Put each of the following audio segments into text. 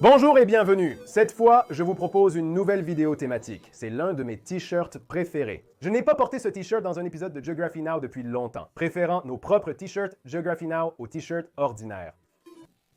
Bonjour et bienvenue! Cette fois, je vous propose une nouvelle vidéo thématique. C'est l'un de mes t-shirts préférés. Je n'ai pas porté ce t-shirt dans un épisode de Geography Now depuis longtemps, préférant nos propres t-shirts Geography Now aux t-shirts ordinaires.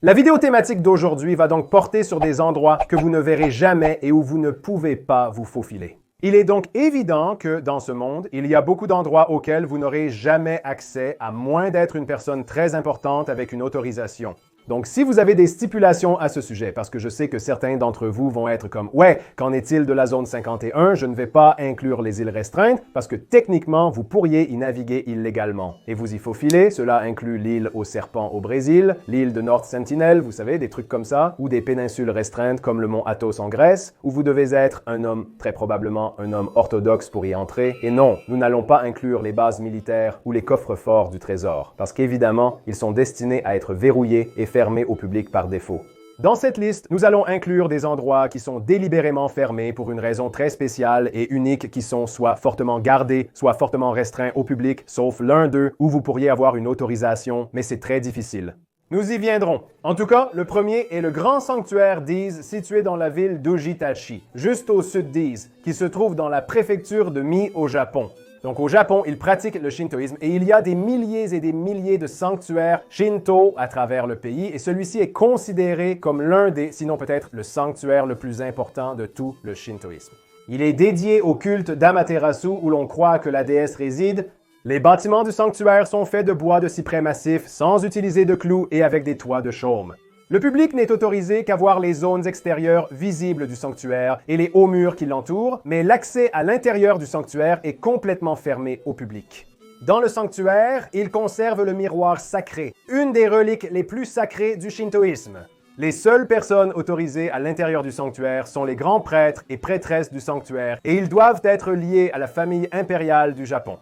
La vidéo thématique d'aujourd'hui va donc porter sur des endroits que vous ne verrez jamais et où vous ne pouvez pas vous faufiler. Il est donc évident que dans ce monde, il y a beaucoup d'endroits auxquels vous n'aurez jamais accès à moins d'être une personne très importante avec une autorisation. Donc, si vous avez des stipulations à ce sujet, parce que je sais que certains d'entre vous vont être comme « Ouais, qu'en est-il de la zone 51? Je ne vais pas inclure les îles restreintes parce que techniquement, vous pourriez y naviguer illégalement. » Et vous y faufilez, cela inclut l'île aux serpents au Brésil, l'île de North Sentinel, vous savez, des trucs comme ça, ou des péninsules restreintes comme le mont Athos en Grèce, où vous devez être un homme, très probablement un homme orthodoxe pour y entrer. Et non, nous n'allons pas inclure les bases militaires ou les coffres-forts du trésor, parce qu'évidemment, ils sont destinés à être verrouillés et fermés au public par défaut. Dans cette liste, nous allons inclure des endroits qui sont délibérément fermés pour une raison très spéciale et unique qui sont soit fortement gardés, soit fortement restreints au public, sauf l'un d'eux où vous pourriez avoir une autorisation, mais c'est très difficile. Nous y viendrons. En tout cas, le premier est le grand sanctuaire d'Ise situé dans la ville d'Ujitachi, juste au sud d'Ise, qui se trouve dans la préfecture de Mie au Japon. Donc au Japon, ils pratiquent le shintoïsme et il y a des milliers et des milliers de sanctuaires shinto à travers le pays et celui-ci est considéré comme l'un des, sinon peut-être le sanctuaire le plus important de tout le shintoïsme. Il est dédié au culte d'Amaterasu où l'on croit que la déesse réside. Les bâtiments du sanctuaire sont faits de bois de cyprès massif sans utiliser de clous et avec des toits de chaume. Le public n'est autorisé qu'à voir les zones extérieures visibles du sanctuaire et les hauts murs qui l'entourent, mais l'accès à l'intérieur du sanctuaire est complètement fermé au public. Dans le sanctuaire, il conserve le miroir sacré, une des reliques les plus sacrées du shintoïsme. Les seules personnes autorisées à l'intérieur du sanctuaire sont les grands prêtres et prêtresses du sanctuaire et ils doivent être liés à la famille impériale du Japon.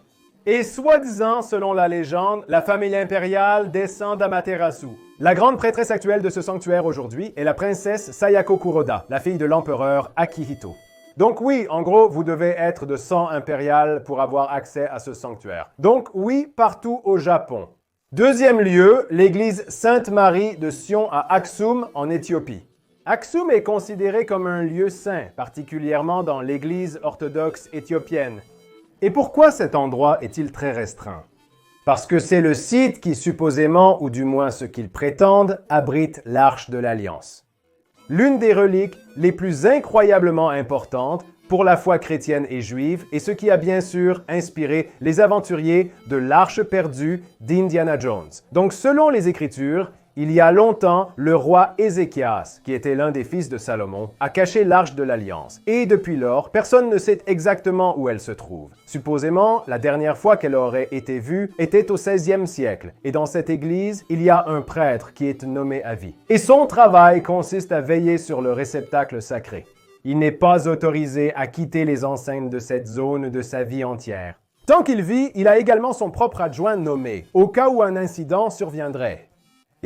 Et soi-disant, selon la légende, la famille impériale descend d'Amaterasu. La grande prêtresse actuelle de ce sanctuaire aujourd'hui est la princesse Sayako Kuroda, la fille de l'empereur Akihito. Donc oui, en gros, vous devez être de sang impérial pour avoir accès à ce sanctuaire. Donc oui, partout au Japon. Deuxième lieu, l'église Sainte-Marie de Sion à Aksum, en Éthiopie. Aksum est considéré comme un lieu saint, particulièrement dans l'église orthodoxe éthiopienne. Et pourquoi cet endroit est-il très restreint? Parce que c'est le site qui supposément, ou du moins ce qu'ils prétendent, abrite l'Arche de l'Alliance. L'une des reliques les plus incroyablement importantes pour la foi chrétienne et juive et ce qui a bien sûr inspiré les aventuriers de l'Arche perdue d'Indiana Jones. Donc selon les Écritures, il y a longtemps, le roi Ézéchias, qui était l'un des fils de Salomon, a caché l'Arche de l'Alliance. Et depuis lors, personne ne sait exactement où elle se trouve. Supposément, la dernière fois qu'elle aurait été vue était au 16e siècle. Et dans cette église, il y a un prêtre qui est nommé à vie. Et son travail consiste à veiller sur le réceptacle sacré. Il n'est pas autorisé à quitter les enceintes de cette zone de sa vie entière. Tant qu'il vit, il a également son propre adjoint nommé, au cas où un incident surviendrait.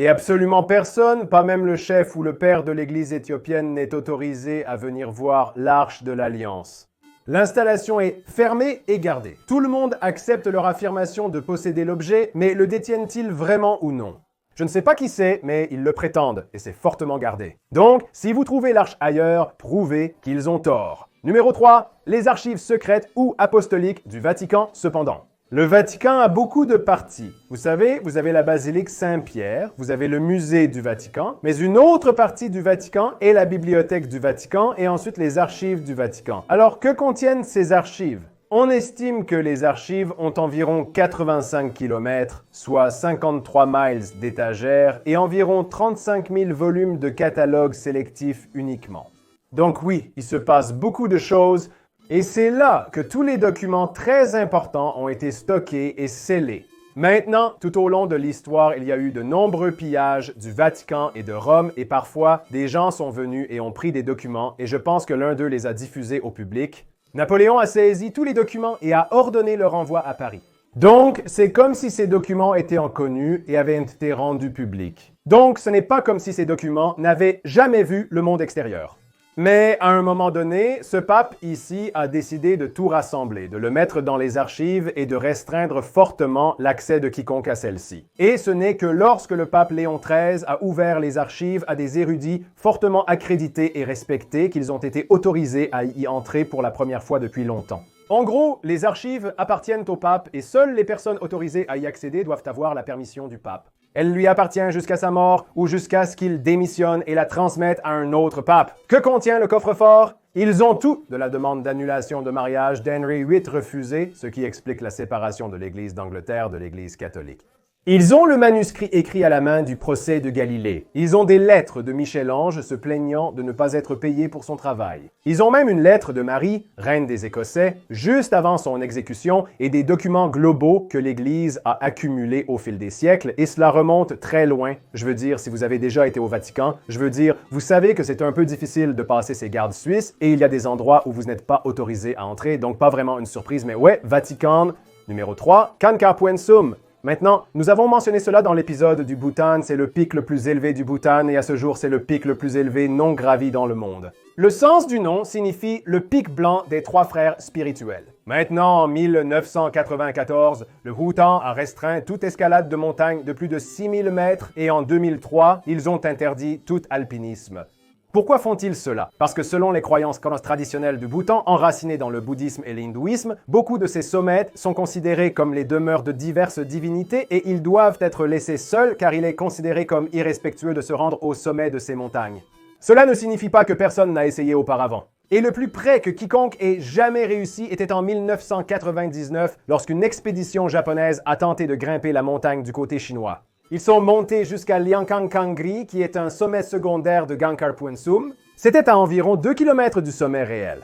Et absolument personne, pas même le chef ou le père de l'église éthiopienne, n'est autorisé à venir voir l'Arche de l'Alliance. L'installation est fermée et gardée. Tout le monde accepte leur affirmation de posséder l'objet, mais le détiennent-ils vraiment ou non? Je ne sais pas qui c'est, mais ils le prétendent, et c'est fortement gardé. Donc, si vous trouvez l'arche ailleurs, prouvez qu'ils ont tort. Numéro 3, les archives secrètes ou apostoliques du Vatican, cependant. Le Vatican a beaucoup de parties. Vous savez, vous avez la basilique Saint-Pierre, vous avez le musée du Vatican, mais une autre partie du Vatican est la bibliothèque du Vatican et ensuite les archives du Vatican. Alors, que contiennent ces archives? On estime que les archives ont environ 85 km, soit 53 miles d'étagères et environ 35 000 volumes de catalogues sélectifs uniquement. Donc oui, il se passe beaucoup de choses. Et c'est là que tous les documents très importants ont été stockés et scellés. Maintenant, tout au long de l'histoire, il y a eu de nombreux pillages du Vatican et de Rome et parfois, des gens sont venus et ont pris des documents et je pense que l'un d'eux les a diffusés au public. Napoléon a saisi tous les documents et a ordonné leur envoi à Paris. Donc, c'est comme si ces documents étaient inconnus et avaient été rendus publics. Donc, ce n'est pas comme si ces documents n'avaient jamais vu le monde extérieur. Mais à un moment donné, ce pape ici a décidé de tout rassembler, de le mettre dans les archives et de restreindre fortement l'accès de quiconque à celle-ci. Et ce n'est que lorsque le pape Léon XIII a ouvert les archives à des érudits fortement accrédités et respectés qu'ils ont été autorisés à y entrer pour la première fois depuis longtemps. En gros, les archives appartiennent au pape et seules les personnes autorisées à y accéder doivent avoir la permission du pape. Elle lui appartient jusqu'à sa mort ou jusqu'à ce qu'il démissionne et la transmette à un autre pape. Que contient le coffre-fort? Ils ont tout de la demande d'annulation de mariage d'Henry VIII refusée, ce qui explique la séparation de l'Église d'Angleterre de l'Église catholique. Ils ont le manuscrit écrit à la main du procès de Galilée. Ils ont des lettres de Michel-Ange se plaignant de ne pas être payé pour son travail. Ils ont même une lettre de Marie, reine des Écossais, juste avant son exécution et des documents globaux que l'Église a accumulés au fil des siècles et cela remonte très loin. Je veux dire, si vous avez déjà été au Vatican, je veux dire, vous savez que c'est un peu difficile de passer ces gardes suisses et il y a des endroits où vous n'êtes pas autorisé à entrer, donc pas vraiment une surprise, mais ouais, Vatican, numéro 3, Kankarpuensum. Maintenant, nous avons mentionné cela dans l'épisode du Bhoutan, c'est le pic le plus élevé du Bhoutan et à ce jour, c'est le pic le plus élevé non gravi dans le monde. Le sens du nom signifie le pic blanc des trois frères spirituels. Maintenant, en 1994, le Bhoutan a restreint toute escalade de montagne de plus de 6000 mètres et en 2003, ils ont interdit tout alpinisme. Pourquoi font-ils cela? Parce que selon les croyances traditionnelles du Bhoutan, enracinées dans le bouddhisme et l'hindouisme, beaucoup de ces sommets sont considérés comme les demeures de diverses divinités et ils doivent être laissés seuls car il est considéré comme irrespectueux de se rendre au sommet de ces montagnes. Cela ne signifie pas que personne n'a essayé auparavant. Et le plus près que quiconque ait jamais réussi était en 1999 lorsqu'une expédition japonaise a tenté de grimper la montagne du côté chinois. Ils sont montés jusqu'à Liangkangkangri, qui est un sommet secondaire de Gankarpuensum. C'était à environ 2 km du sommet réel.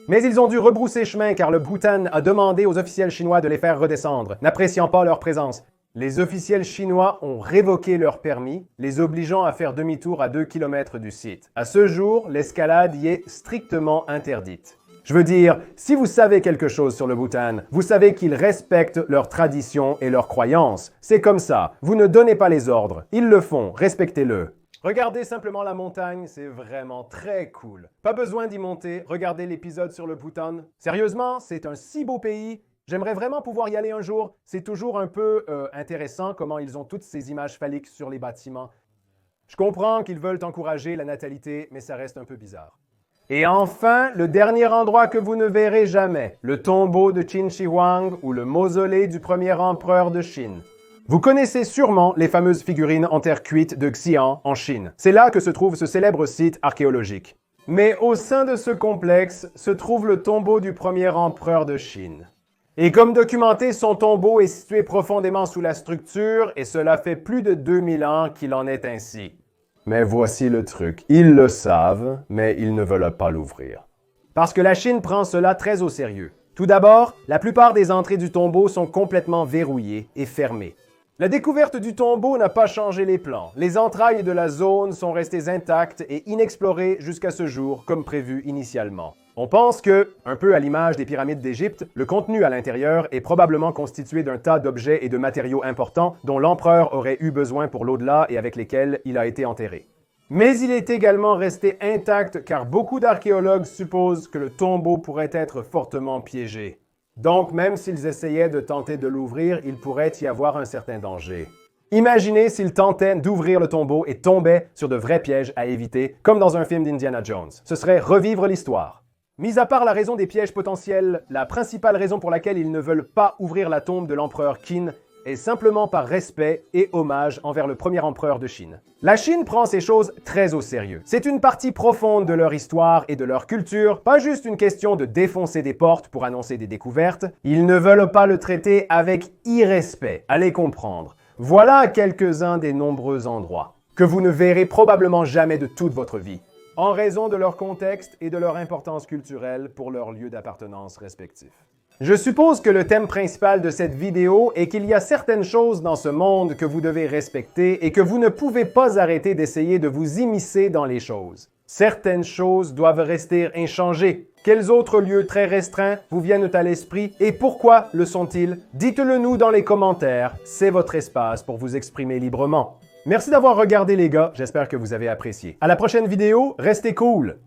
Mais ils ont dû rebrousser chemin car le Bhoutan a demandé aux officiels chinois de les faire redescendre, n'appréciant pas leur présence. Les officiels chinois ont révoqué leur permis, les obligeant à faire demi-tour à 2 km du site. À ce jour, l'escalade y est strictement interdite. Je veux dire, si vous savez quelque chose sur le Bhoutan, vous savez qu'ils respectent leurs traditions et leurs croyances. C'est comme ça. Vous ne donnez pas les ordres. Ils le font. Respectez-le. Regardez simplement la montagne, c'est vraiment très cool. Pas besoin d'y monter. Regardez l'épisode sur le Bhoutan. Sérieusement, c'est un si beau pays. J'aimerais vraiment pouvoir y aller un jour. C'est toujours un peu intéressant comment ils ont toutes ces images phalliques sur les bâtiments. Je comprends qu'ils veulent encourager la natalité, mais ça reste un peu bizarre. Et enfin, le dernier endroit que vous ne verrez jamais, le tombeau de Qin Shi Huang ou le mausolée du premier empereur de Chine. Vous connaissez sûrement les fameuses figurines en terre cuite de Xi'an en Chine. C'est là que se trouve ce célèbre site archéologique. Mais au sein de ce complexe se trouve le tombeau du premier empereur de Chine. Et comme documenté, son tombeau est situé profondément sous la structure et cela fait plus de 2000 ans qu'il en est ainsi. Mais voici le truc, ils le savent, mais ils ne veulent pas l'ouvrir. Parce que la Chine prend cela très au sérieux. Tout d'abord, la plupart des entrées du tombeau sont complètement verrouillées et fermées. La découverte du tombeau n'a pas changé les plans. Les entrailles de la zone sont restées intactes et inexplorées jusqu'à ce jour, comme prévu initialement. On pense que, un peu à l'image des pyramides d'Égypte, le contenu à l'intérieur est probablement constitué d'un tas d'objets et de matériaux importants dont l'empereur aurait eu besoin pour l'au-delà et avec lesquels il a été enterré. Mais il est également resté intact car beaucoup d'archéologues supposent que le tombeau pourrait être fortement piégé. Donc même s'ils essayaient de tenter de l'ouvrir, il pourrait y avoir un certain danger. Imaginez s'ils tentaient d'ouvrir le tombeau et tombaient sur de vrais pièges à éviter, comme dans un film d'Indiana Jones. Ce serait revivre l'histoire. Mis à part la raison des pièges potentiels, la principale raison pour laquelle ils ne veulent pas ouvrir la tombe de l'empereur Qin est simplement par respect et hommage envers le premier empereur de Chine. La Chine prend ces choses très au sérieux. C'est une partie profonde de leur histoire et de leur culture, pas juste une question de défoncer des portes pour annoncer des découvertes. Ils ne veulent pas le traiter avec irrespect, allez comprendre. Voilà quelques-uns des nombreux endroits que vous ne verrez probablement jamais de toute votre vie, en raison de leur contexte et de leur importance culturelle pour leur lieu d'appartenance respectif. Je suppose que le thème principal de cette vidéo est qu'il y a certaines choses dans ce monde que vous devez respecter et que vous ne pouvez pas arrêter d'essayer de vous immiscer dans les choses. Certaines choses doivent rester inchangées. Quels autres lieux très restreints vous viennent à l'esprit et pourquoi le sont-ils? Dites-le nous dans les commentaires, c'est votre espace pour vous exprimer librement. Merci d'avoir regardé les gars, j'espère que vous avez apprécié. À la prochaine vidéo, restez cool!